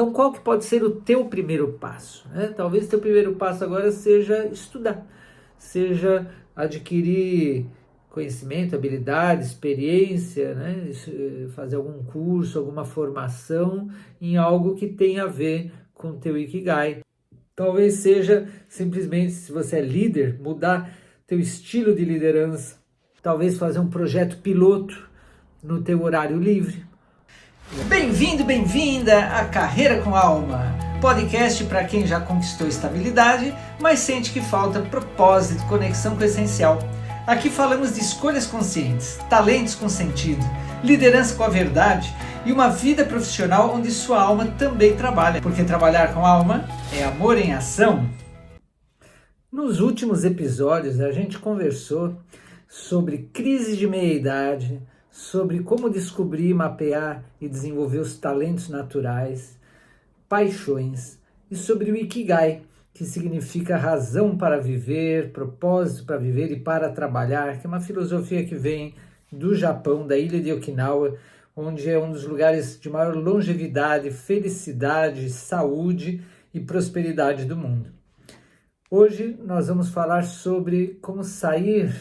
Então, qual que pode ser o teu primeiro passo, né? Talvez teu primeiro passo agora seja estudar, seja adquirir conhecimento, habilidade, experiência, né? Fazer algum curso, alguma formação em algo que tenha a ver com o teu Ikigai. Talvez seja simplesmente, se você é líder, mudar teu estilo de liderança. Talvez fazer um projeto piloto no teu horário livre. Bem-vindo, bem-vinda a Carreira com Alma, podcast para quem já conquistou estabilidade, mas sente que falta propósito, conexão com o essencial. Aqui falamos de escolhas conscientes, talentos com sentido, liderança com a verdade e uma vida profissional onde sua alma também trabalha, porque trabalhar com a alma é amor em ação. Nos últimos episódios a gente conversou sobre crise de meia-idade, sobre como descobrir, mapear e desenvolver os talentos naturais, paixões e sobre o Ikigai, que significa razão para viver, propósito para viver e para trabalhar, que é uma filosofia que vem do Japão, da ilha de Okinawa, onde é um dos lugares de maior longevidade, felicidade, saúde e prosperidade do mundo. Hoje nós vamos falar sobre como sair,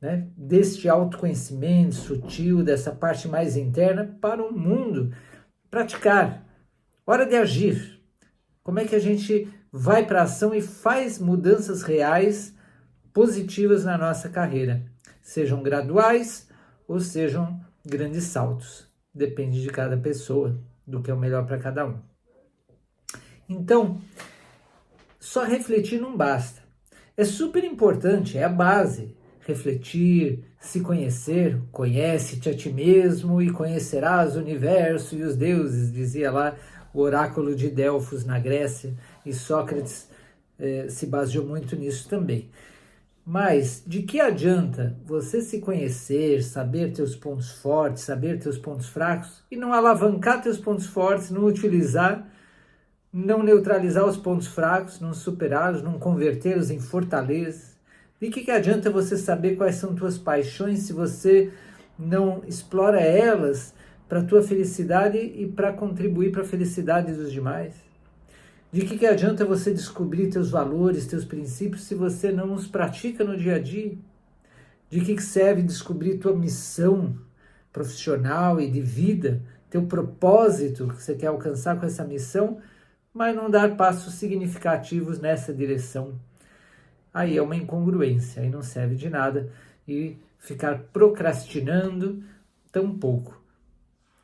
né, deste autoconhecimento sutil, dessa parte mais interna, para o mundo. Praticar. Hora de agir. Como é que a gente vai para a ação e faz mudanças reais, positivas na nossa carreira? Sejam graduais ou sejam grandes saltos. Depende de cada pessoa, do que é o melhor para cada um. Então, só refletir não basta. É super importante, é a base. Refletir, se conhecer, conhece-te a ti mesmo e conhecerás o universo e os deuses, dizia lá o oráculo de Delfos na Grécia, e Sócrates se baseou muito nisso também. Mas de que adianta você se conhecer, saber teus pontos fortes, saber teus pontos fracos e não alavancar teus pontos fortes, não utilizar, não neutralizar os pontos fracos, não superá-los, não convertê-los em fortalezas? De que adianta você saber quais são tuas paixões se você não explora elas para a tua felicidade e para contribuir para a felicidade dos demais? De que adianta você descobrir teus valores, teus princípios, se você não os pratica no dia a dia? De que serve descobrir tua missão profissional e de vida, teu propósito que você quer alcançar com essa missão, mas não dar passos significativos nessa direção? Aí é uma incongruência, aí não serve de nada, e ficar procrastinando tampouco.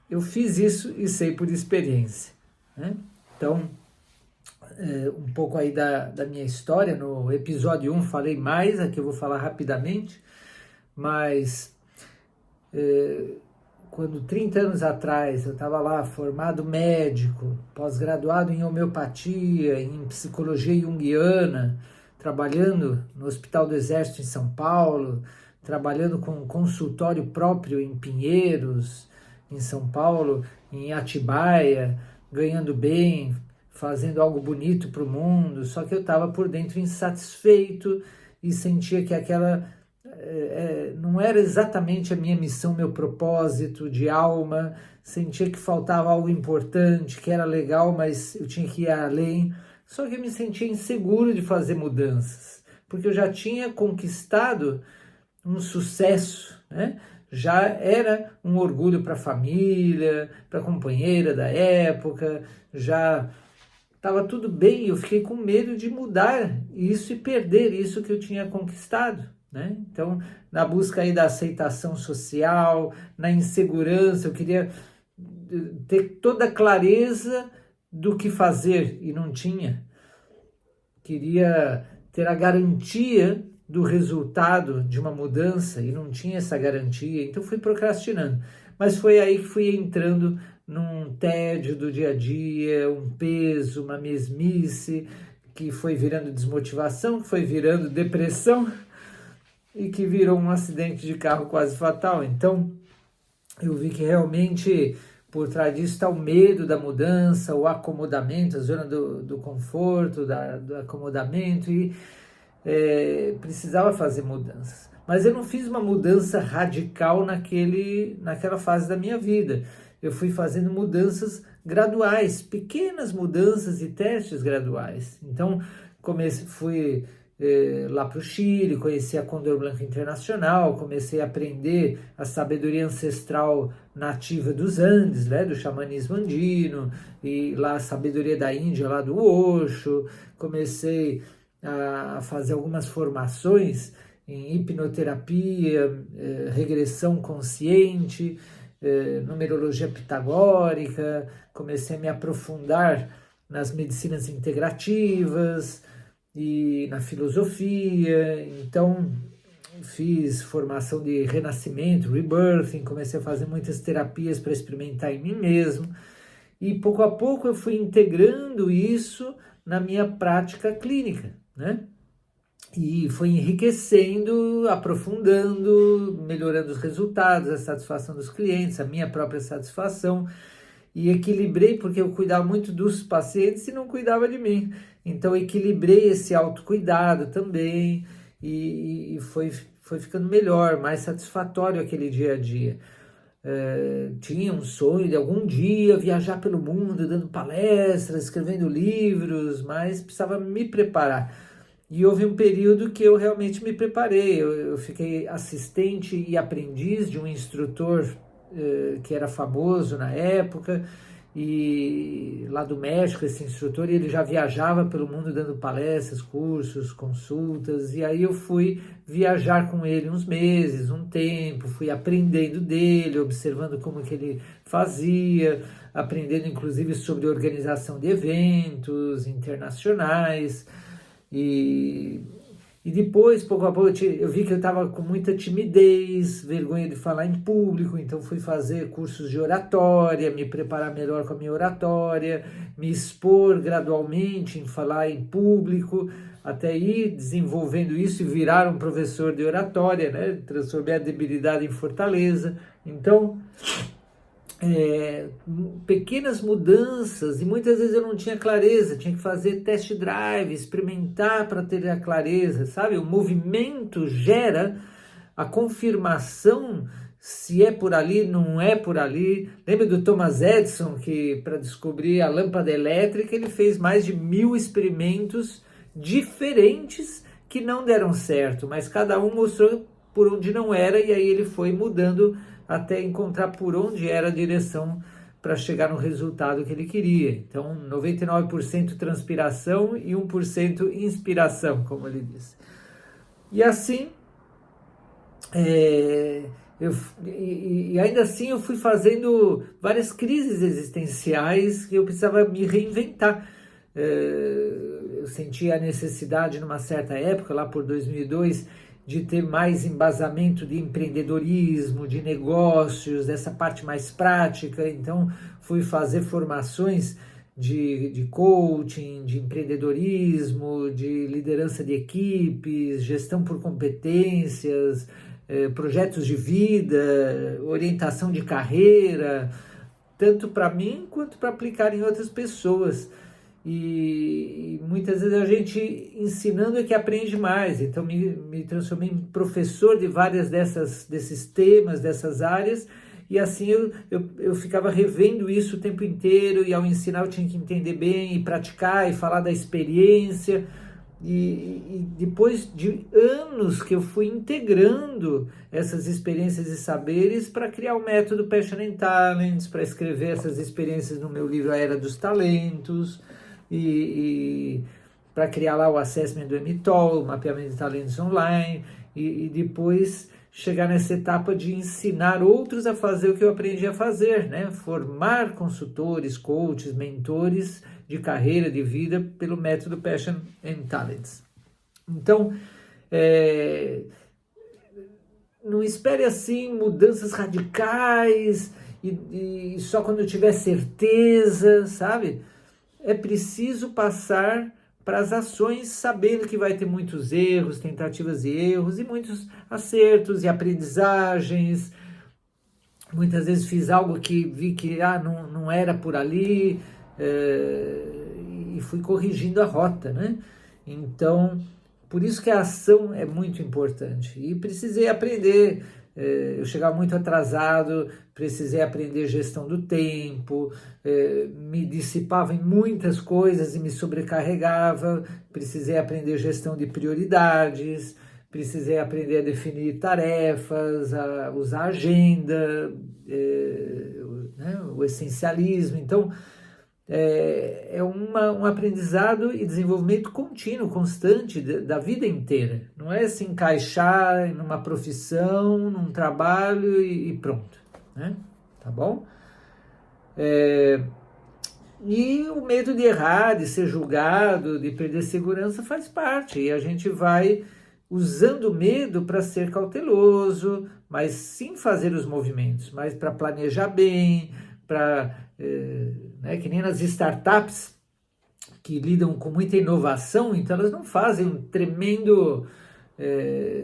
Eu fiz isso e sei por experiência, né? Então, um pouco aí da minha história, no episódio 1 falei mais, aqui eu vou falar rapidamente, mas quando 30 anos atrás eu estava lá formado médico, pós-graduado em homeopatia, em psicologia junguiana, trabalhando no Hospital do Exército em São Paulo, trabalhando com um consultório próprio em Pinheiros, em São Paulo, em Atibaia, ganhando bem, fazendo algo bonito para o mundo, só que eu estava por dentro insatisfeito e sentia que aquela não era exatamente a minha missão, meu propósito de alma, sentia que faltava algo importante, que era legal, mas eu tinha que ir além. Só que eu me sentia inseguro de fazer mudanças, porque eu já tinha conquistado um sucesso, né? Já era um orgulho para a família, para a companheira da época, já estava tudo bem. Eu fiquei com medo de mudar isso e perder isso que eu tinha conquistado, né? Então, na busca aí da aceitação social, na insegurança, eu queria ter toda a clareza do que fazer e não tinha. Queria ter a garantia do resultado de uma mudança e não tinha essa garantia, então fui procrastinando. Mas foi aí que fui entrando num tédio do dia a dia, um peso, uma mesmice, que foi virando desmotivação, que foi virando depressão e que virou um acidente de carro quase fatal. Então eu vi que realmente por trás disso está o medo da mudança, o acomodamento, a zona do conforto, do acomodamento, e precisava fazer mudanças. Mas eu não fiz uma mudança radical naquela fase da minha vida. eu fui fazendo mudanças graduais, pequenas mudanças e testes graduais. Então, fui lá para o Chile, conheci a Condor Blanca Internacional, comecei a aprender a sabedoria ancestral nativa dos Andes, né, do xamanismo andino, e lá a sabedoria da Índia, lá do Osho. Comecei a fazer algumas formações em hipnoterapia, regressão consciente, numerologia pitagórica. Comecei a me aprofundar nas medicinas integrativas e na filosofia. Então, fiz formação de renascimento, rebirthing, comecei a fazer muitas terapias para experimentar em mim mesmo. E pouco a pouco eu fui integrando isso na minha prática clínica, né? E foi enriquecendo, aprofundando, melhorando os resultados, a satisfação dos clientes, a minha própria satisfação. E equilibrei, porque eu cuidava muito dos pacientes e não cuidava de mim. Então equilibrei esse autocuidado também e foi ficando melhor, mais satisfatório aquele dia a dia. Tinha um sonho de algum dia viajar pelo mundo, dando palestras, escrevendo livros, mas precisava me preparar. E houve um período que eu realmente me preparei. Eu fiquei assistente e aprendiz de um instrutor que era famoso na época, e lá do México, esse instrutor, ele já viajava pelo mundo dando palestras, cursos, consultas, e aí eu fui viajar com ele uns meses, um tempo, fui aprendendo dele, observando como que ele fazia, aprendendo inclusive sobre organização de eventos internacionais. E depois, pouco a pouco, eu vi que eu estava com muita timidez, vergonha de falar em público, então fui fazer cursos de oratória, me preparar melhor com a minha oratória, me expor gradualmente em falar em público, até ir desenvolvendo isso e virar um professor de oratória, né? Transformei a debilidade em fortaleza. Então, pequenas mudanças, e muitas vezes eu não tinha clareza, tinha que fazer test drive, experimentar para ter a clareza, sabe? O movimento gera a confirmação se é por ali, não é por ali. Lembra do Thomas Edison, que para descobrir a lâmpada elétrica ele fez mais de 1000 experimentos diferentes que não deram certo, mas cada um mostrou por onde não era, e aí ele foi mudando até encontrar por onde era a direção para chegar no resultado que ele queria. Então, 99% transpiração e 1% inspiração, como ele diz. E assim, e ainda assim eu fui fazendo várias crises existenciais que eu precisava me reinventar. Eu sentia a necessidade, numa certa época, lá por 2002, de ter mais embasamento de empreendedorismo, de negócios, dessa parte mais prática. Então, fui fazer formações de coaching, de empreendedorismo, de liderança de equipes, gestão por competências, projetos de vida, orientação de carreira, tanto para mim quanto para aplicar em outras pessoas. E muitas vezes a gente ensinando é que aprende mais. Então me transformei em professor de várias desses temas, dessas áreas, e assim eu ficava revendo isso o tempo inteiro, e ao ensinar eu tinha que entender bem e praticar e falar da experiência. E depois de anos que eu fui integrando essas experiências e saberes para criar o método Passion and Talents, para escrever essas experiências no meu livro A Era dos Talentos, e para criar lá o assessment do MTOL, o mapeamento de talentos online, e depois chegar nessa etapa de ensinar outros a fazer o que eu aprendi a fazer, né? Formar consultores, coaches, mentores de carreira, de vida, pelo método Passion and Talents. Então, não espere assim mudanças radicais e só quando eu tiver certeza, sabe? É preciso passar para as ações sabendo que vai ter muitos erros, tentativas e erros, e muitos acertos e aprendizagens. Muitas vezes fiz algo que vi que não era por ali, e fui corrigindo a rota, né? Então, por isso que a ação é muito importante. E precisei aprender eu chegava muito atrasado, precisei aprender gestão do tempo, me dissipava em muitas coisas e me sobrecarregava, precisei aprender gestão de prioridades, precisei aprender a definir tarefas, a usar agenda, né, o essencialismo. Então, é um aprendizado e desenvolvimento contínuo, constante, da vida inteira. Não é se encaixar em uma profissão, num trabalho e pronto, né? Tá bom? E o medo de errar, de ser julgado, de perder segurança faz parte. E a gente vai usando o medo para ser cauteloso, mas sim fazer os movimentos, mas para planejar bem, para, né, que nem nas startups que lidam com muita inovação, então elas não fazem um tremendo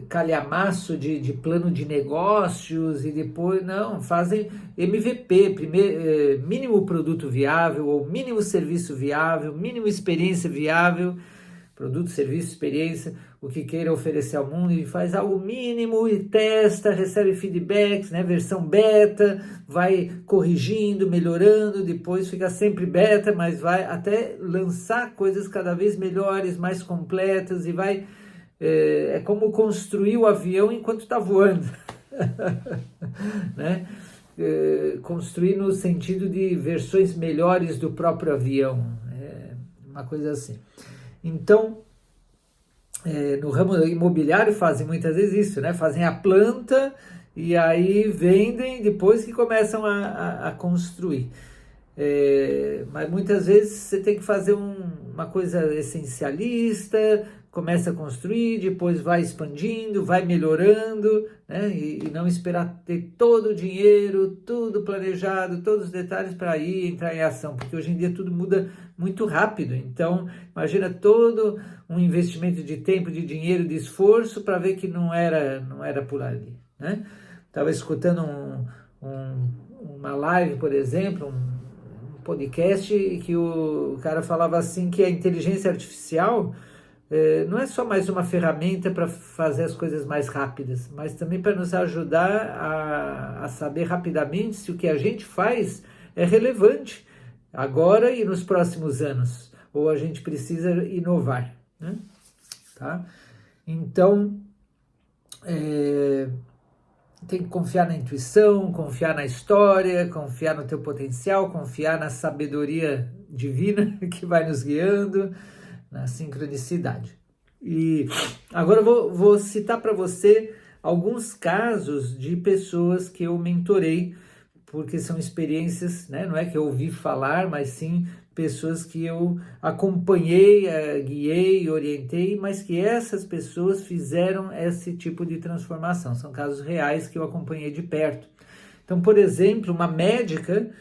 calhamaço de plano de negócios e depois, não, fazem MVP, mínimo produto viável ou mínimo serviço viável, mínimo experiência viável, produto, serviço, experiência, o que queira oferecer ao mundo, e faz algo mínimo e testa, recebe feedbacks, né, versão beta, vai corrigindo, melhorando, depois fica sempre beta, mas vai até lançar coisas cada vez melhores, mais completas, e vai, é como construir o avião enquanto está voando, né? Construir no sentido de versões melhores do próprio avião, uma coisa assim. Então, no ramo imobiliário fazem muitas vezes isso, né? Fazem a planta e aí vendem depois que começam a construir. Mas muitas vezes você tem que fazer uma coisa essencialista, começa a construir, depois vai expandindo, vai melhorando, né? E não esperar ter todo o dinheiro, tudo planejado, todos os detalhes para ir entrar em ação, porque hoje em dia tudo muda muito rápido. Então, imagina todo um investimento de tempo, de dinheiro, de esforço para ver que não era por ali, né? Estava escutando uma live, por exemplo, um podcast, que o cara falava assim que a inteligência artificial não é só mais uma ferramenta para fazer as coisas mais rápidas, mas também para nos ajudar a saber rapidamente se o que a gente faz é relevante agora e nos próximos anos, ou a gente precisa inovar, né? Tá? Então, tem que confiar na intuição, confiar na história, confiar no teu potencial, confiar na sabedoria divina que vai nos guiando, na sincronicidade. E agora eu vou citar para você alguns casos de pessoas que eu mentorei, porque são experiências, né? Não é que eu ouvi falar, mas sim pessoas que eu acompanhei, guiei, orientei, mas que essas pessoas fizeram esse tipo de transformação. São casos reais que eu acompanhei de perto. Então, por exemplo, uma médica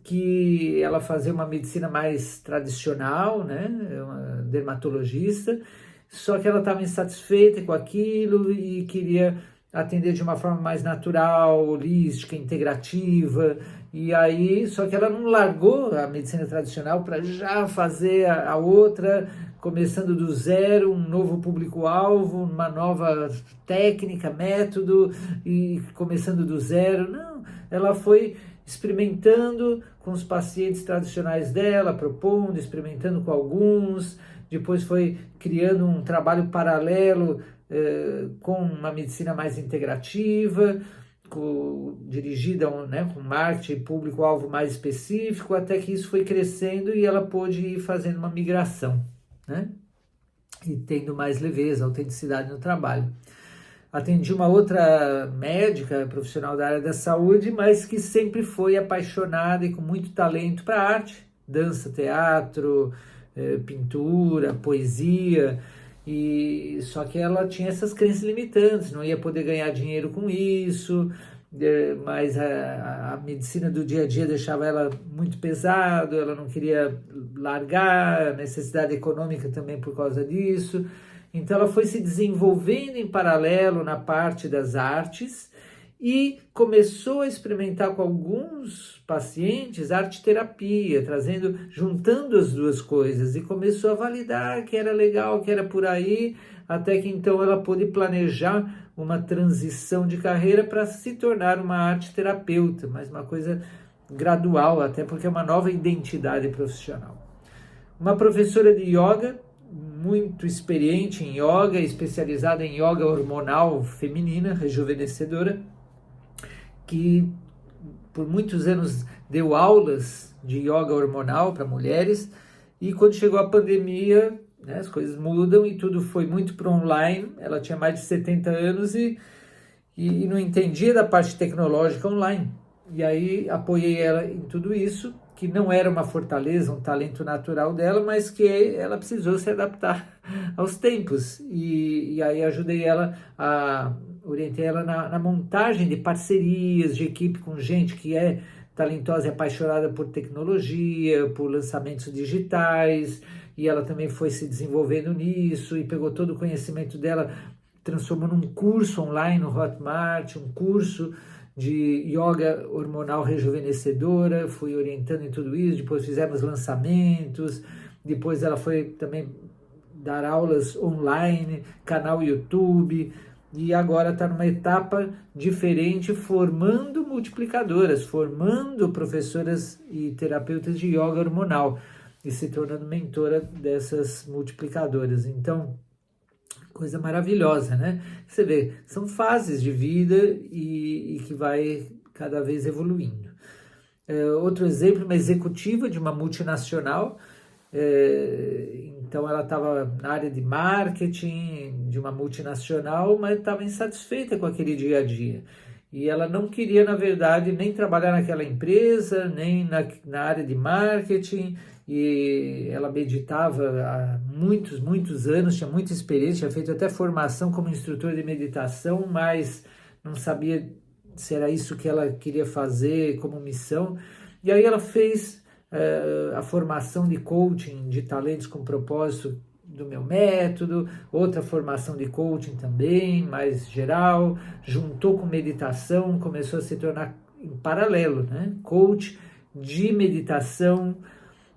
que ela fazia uma medicina mais tradicional, né, uma dermatologista, só que ela estava insatisfeita com aquilo e queria atender de uma forma mais natural, holística, integrativa, e aí, só que ela não largou a medicina tradicional para já fazer a outra, começando do zero, um novo público-alvo, uma nova técnica, método, e começando do zero. Não, ela foi experimentando com os pacientes tradicionais dela, propondo, experimentando com alguns, depois foi criando um trabalho paralelo com uma medicina mais integrativa, dirigida, né, com marketing público-alvo mais específico, até que isso foi crescendo e ela pôde ir fazendo uma migração, né, e tendo mais leveza, autenticidade no trabalho. Atendi uma outra médica, profissional da área da saúde, mas que sempre foi apaixonada e com muito talento para arte, dança, teatro, pintura, poesia, e só que ela tinha essas crenças limitantes, não ia poder ganhar dinheiro com isso, mas a medicina do dia a dia deixava ela muito pesado, ela não queria largar, a necessidade econômica também por causa disso. Então ela foi se desenvolvendo em paralelo na parte das artes e começou a experimentar com alguns pacientes arte-terapia, juntando as duas coisas, e começou a validar que era legal, que era por aí, até que então ela pôde planejar uma transição de carreira para se tornar uma arte-terapeuta, mas uma coisa gradual, até porque é uma nova identidade profissional. Uma professora de yoga, muito experiente em yoga, especializada em yoga hormonal feminina, rejuvenescedora, que por muitos anos deu aulas de yoga hormonal para mulheres, e quando chegou a pandemia, né, as coisas mudam e tudo foi muito para online. Ela tinha mais de 70 anos e não entendia da parte tecnológica online. E aí apoiei ela em tudo isso, que não era uma fortaleza, um talento natural dela, mas que ela precisou se adaptar aos tempos. E aí ajudei ela, orientei ela na montagem de parcerias, de equipe com gente que é talentosa e apaixonada por tecnologia, por lançamentos digitais, e ela também foi se desenvolvendo nisso e pegou todo o conhecimento dela, transformou num curso online no Hotmart, um curso de yoga hormonal rejuvenescedora, fui orientando em tudo isso, depois fizemos lançamentos, depois ela foi também dar aulas online, canal YouTube, e agora está numa etapa diferente, formando multiplicadoras, formando professoras e terapeutas de yoga hormonal, e se tornando mentora dessas multiplicadoras. Então, coisa maravilhosa, né? Você vê, são fases de vida e que vai cada vez evoluindo. Outro exemplo, uma executiva de uma multinacional, então ela estava na área de marketing de uma multinacional, mas estava insatisfeita com aquele dia a dia. E ela não queria, na verdade, nem trabalhar naquela empresa, nem na área de marketing, e ela meditava há muitos anos, tinha muita experiência, tinha feito até formação como instrutora de meditação, mas não sabia se era isso que ela queria fazer como missão. E aí ela fez a formação de coaching de talentos com propósito do meu método, outra formação de coaching também, mais geral, juntou com meditação, começou a se tornar em paralelo, né? Coach de meditação.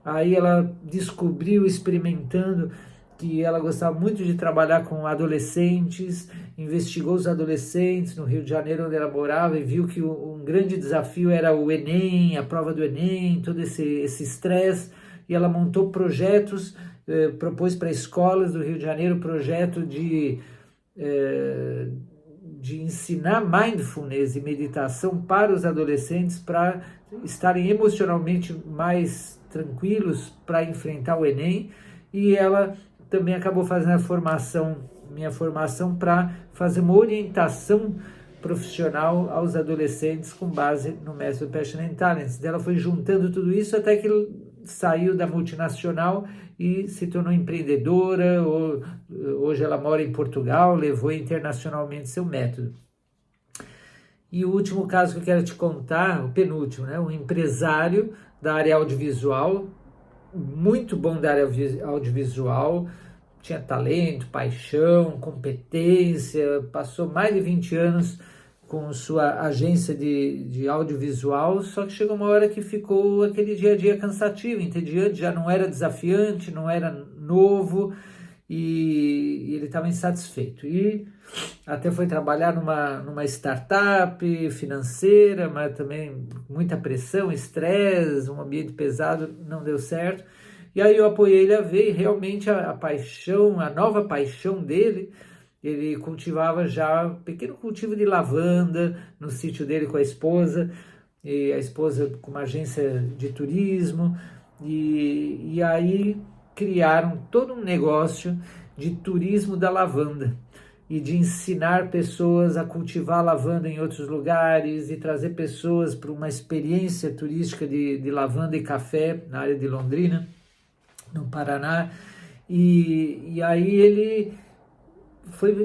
Aí ela descobriu, experimentando, que ela gostava muito de trabalhar com adolescentes, investigou os adolescentes no Rio de Janeiro, onde ela morava, e viu que um grande desafio era o Enem, a prova do Enem, todo esse estresse, e ela montou projetos, propôs para escolas do Rio de Janeiro projeto de ensinar mindfulness e meditação para os adolescentes, para estarem emocionalmente mais tranquilos para enfrentar o Enem. E ela também acabou fazendo minha formação para fazer uma orientação profissional aos adolescentes com base no método Passion and Talents. Ela foi juntando tudo isso até que saiu da multinacional e se tornou empreendedora. Hoje ela mora em Portugal, levou internacionalmente seu método. E o último caso que eu quero te contar, o penúltimo, né? Um empresário da área audiovisual, muito bom da área audiovisual, tinha talento, paixão, competência, passou mais de 20 anos com sua agência de audiovisual, só que chegou uma hora que ficou aquele dia a dia cansativo, entediante, já não era desafiante, não era novo, e ele estava insatisfeito. E até foi trabalhar numa startup financeira, mas também muita pressão, estresse, um ambiente pesado, não deu certo. E aí eu apoiei ele a ver, e realmente a paixão, a nova paixão dele, ele cultivava já um pequeno cultivo de lavanda no sítio dele com a esposa, e a esposa com uma agência de turismo, e aí criaram todo um negócio de turismo da lavanda e de ensinar pessoas a cultivar lavanda em outros lugares e trazer pessoas para uma experiência turística de lavanda e café na área de Londrina, no Paraná. E aí ele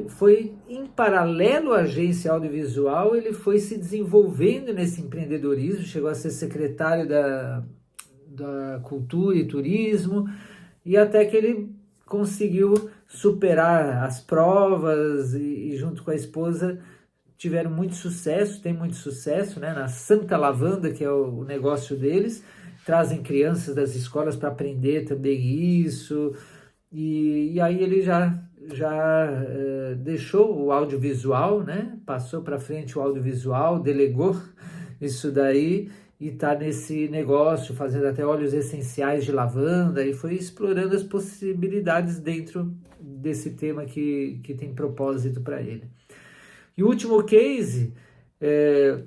foi em paralelo à agência audiovisual, ele foi se desenvolvendo nesse empreendedorismo, chegou a ser secretário da Cultura e Turismo, e até que ele conseguiu superar as provas e junto com a esposa tiveram muito sucesso, tem muito sucesso, né? Na Santa Lavanda, que é o negócio deles, trazem crianças das escolas para aprender também isso, e aí ele já deixou o audiovisual, né? Passou para frente o audiovisual, delegou isso daí e está nesse negócio, fazendo até óleos essenciais de lavanda e foi explorando as possibilidades dentro desse tema que tem propósito para ele. E o último case é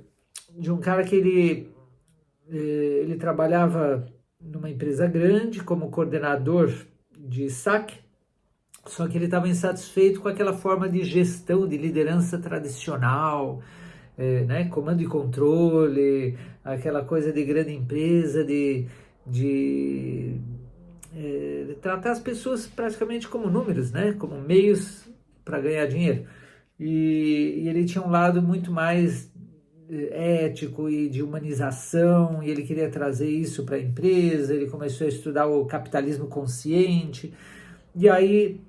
de um cara que ele trabalhava numa empresa grande como coordenador de saque, só que ele estava insatisfeito com aquela forma de gestão, de liderança tradicional, né? Comando e controle, aquela coisa de grande empresa, de tratar as pessoas praticamente como números, né? Como meios para ganhar dinheiro. E ele tinha um lado muito mais ético e de humanização, e ele queria trazer isso para a empresa, ele começou a estudar o capitalismo consciente, e aí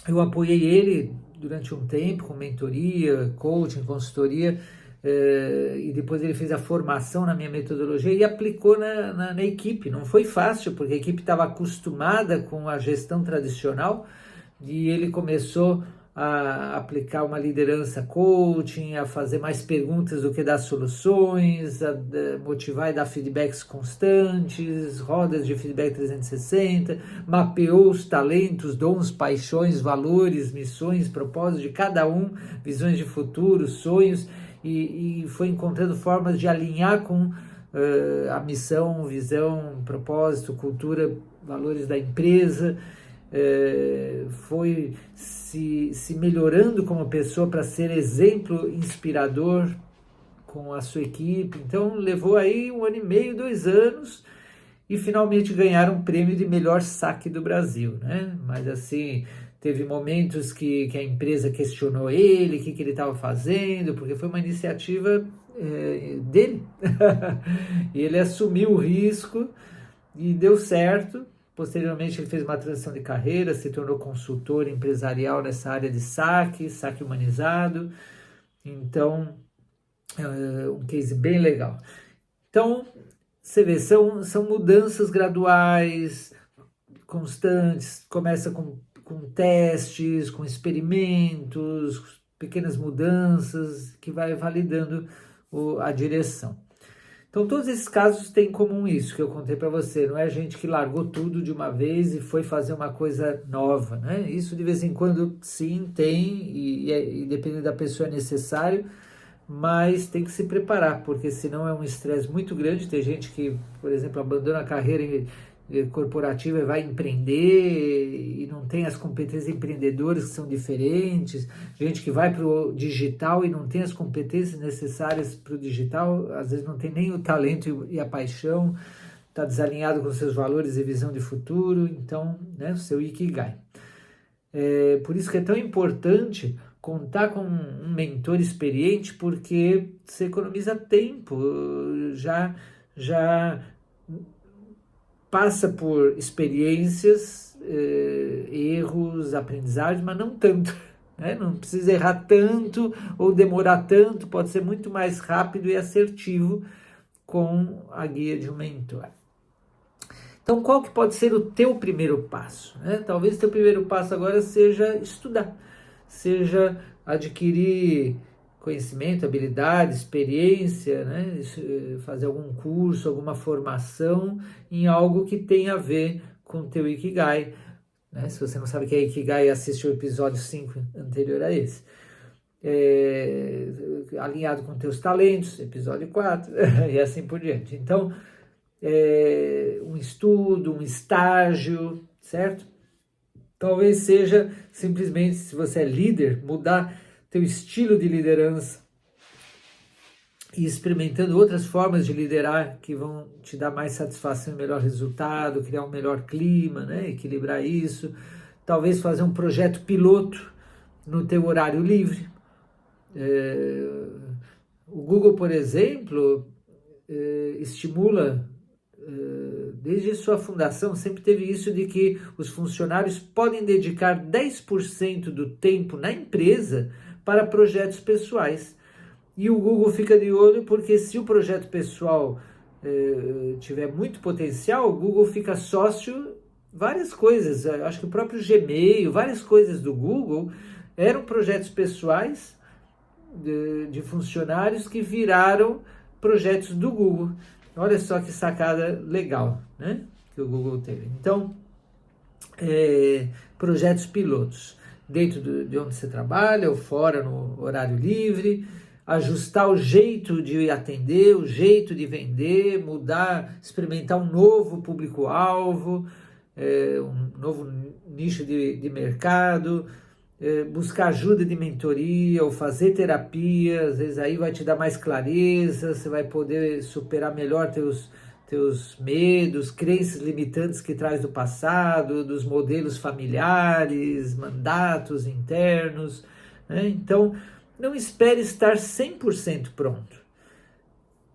eu apoiei ele durante um tempo com mentoria, coaching, consultoria, e depois ele fez a formação na minha metodologia e aplicou na equipe. Não foi fácil, porque a equipe estava acostumada com a gestão tradicional, e ele começou a aplicar uma liderança coaching, a fazer mais perguntas do que dar soluções, a motivar e dar feedbacks constantes, rodas de feedback 360, mapeou os talentos, dons, paixões, valores, missões, propósitos de cada um, visões de futuro, sonhos, e foi encontrando formas de alinhar com a missão, visão, propósito, cultura, valores da empresa, foi se melhorando como pessoa para ser exemplo inspirador com a sua equipe. Então levou aí 1 ano e meio, 2 anos e finalmente ganharam um prêmio de melhor saque do Brasil, né? Mas assim, teve momentos que a empresa questionou ele, o que ele estava fazendo, porque foi uma iniciativa dele. E ele assumiu o risco e deu certo. Posteriormente, ele fez uma transição de carreira, se tornou consultor empresarial nessa área de saque humanizado. Então, um case bem legal. Então, você vê, são mudanças graduais, constantes, começa com testes, com experimentos, pequenas mudanças, que vai validando a direção. Então, todos esses casos têm em comum isso que eu contei para você. Não é gente que largou tudo de uma vez e foi fazer uma coisa nova, né? Isso de vez em quando, sim, tem, e dependendo da pessoa é necessário, mas tem que se preparar, porque senão é um estresse muito grande. Tem gente que, por exemplo, abandona a carreira corporativa e vai empreender e não tem as competências empreendedoras que são diferentes, gente que vai para o digital e não tem as competências necessárias para o digital, às vezes não tem nem o talento e a paixão, está desalinhado com seus valores e visão de futuro, então, né, o seu Ikigai. Por isso que é tão importante contar com um mentor experiente, porque você economiza tempo, já passa por experiências, erros, aprendizagens, mas não tanto, né? Não precisa errar tanto ou demorar tanto, pode ser muito mais rápido e assertivo com a guia de um mentor. Então, qual que pode ser o teu primeiro passo, né? Talvez o teu primeiro passo agora seja estudar, seja adquirir conhecimento, habilidade, experiência, né? Fazer algum curso, alguma formação em algo que tenha a ver com o teu Ikigai, né? Se você não sabe o que é Ikigai, assiste o episódio 5 anterior a esse. Alinhado com teus talentos, episódio 4, e assim por diante. Então, um estudo, um estágio, certo? Talvez seja simplesmente, se você é líder, mudar teu estilo de liderança e experimentando outras formas de liderar que vão te dar mais satisfação e melhor resultado, criar um melhor clima, né? Equilibrar isso. Talvez fazer um projeto piloto no teu horário livre. O Google, por exemplo, estimula, desde sua fundação, sempre teve isso de que os funcionários podem dedicar 10% do tempo na empresa para projetos pessoais. E o Google fica de olho porque se o projeto pessoal tiver muito potencial, o Google fica sócio várias coisas. Acho que o próprio Gmail, várias coisas do Google eram projetos pessoais de funcionários que viraram projetos do Google. Olha só que sacada legal, né, que o Google teve. Então, projetos pilotos, dentro de onde você trabalha ou fora, no horário livre, ajustar o jeito de atender, o jeito de vender, mudar, experimentar um novo público-alvo, um novo nicho de mercado, buscar ajuda de mentoria ou fazer terapia. Às vezes aí vai te dar mais clareza, você vai poder superar melhor teus medos, crenças limitantes que traz do passado, dos modelos familiares, mandatos internos, né? Então, não espere estar 100% pronto.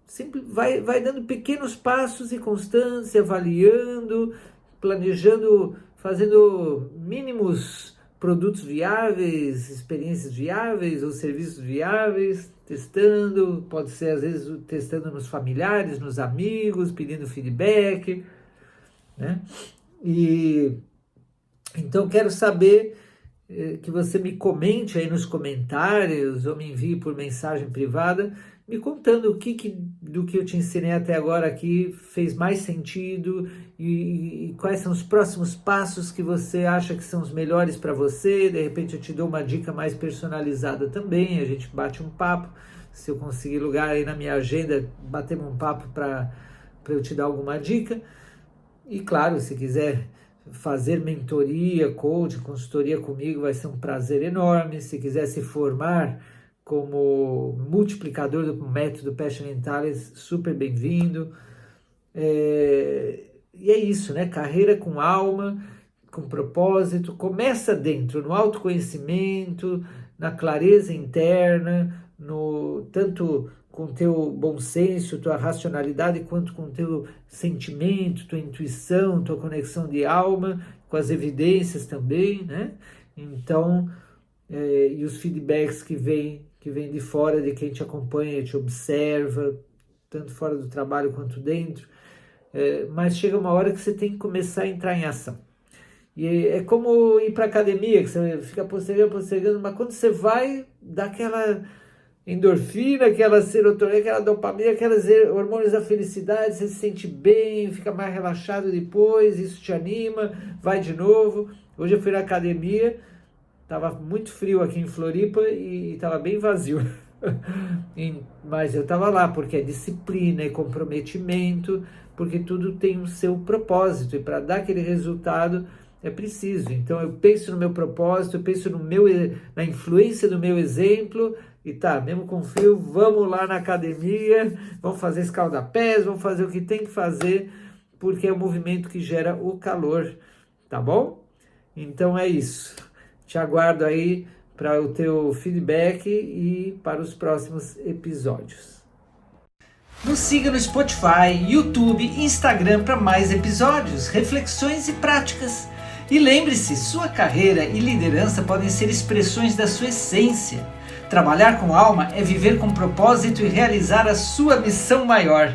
Sempre vai dando pequenos passos e constância, avaliando, planejando, fazendo mínimos produtos viáveis, experiências viáveis ou serviços viáveis, testando, pode ser às vezes testando nos familiares, nos amigos, pedindo feedback, né? E então quero saber que você me comente aí nos comentários ou me envie por mensagem privada, me contando do que eu te ensinei até agora aqui fez mais sentido e quais são os próximos passos que você acha que são os melhores para você. De repente eu te dou uma dica mais personalizada também, a gente bate um papo, se eu conseguir lugar aí na minha agenda, batemos um papo para eu te dar alguma dica. E claro, se quiser fazer mentoria, coaching, consultoria comigo, vai ser um prazer enorme. Se quiser se formar como multiplicador do método Passion and Talents, super bem-vindo. E é isso, né? Carreira com alma, com propósito, começa dentro, no autoconhecimento, na clareza interna, tanto com teu bom senso, tua racionalidade, quanto com teu sentimento, tua intuição, tua conexão de alma, com as evidências também, né? Então, e os feedbacks que vêm de fora, de quem te acompanha, te observa, tanto fora do trabalho quanto dentro. Mas chega uma hora que você tem que começar a entrar em ação. E é como ir para academia, que você fica postergando, mas quando você vai, dá aquela endorfina, aquela serotonina, aquela dopamina, aqueles hormônios da felicidade, você se sente bem, fica mais relaxado depois, isso te anima, vai de novo. Hoje eu fui na academia, estava muito frio aqui em Floripa e estava bem vazio, mas eu estava lá porque é disciplina, é comprometimento, porque tudo tem o seu propósito e para dar aquele resultado é preciso. Então eu penso no meu propósito, eu penso na influência do meu exemplo. E tá, mesmo com frio, vamos lá na academia, vamos fazer escaldapés, vamos fazer o que tem que fazer, porque é o movimento que gera o calor, tá bom? Então é isso. Te aguardo aí para o teu feedback e para os próximos episódios. Nos siga no Spotify, YouTube e Instagram para mais episódios, reflexões e práticas. E lembre-se, sua carreira e liderança podem ser expressões da sua essência. Trabalhar com alma é viver com propósito e realizar a sua missão maior.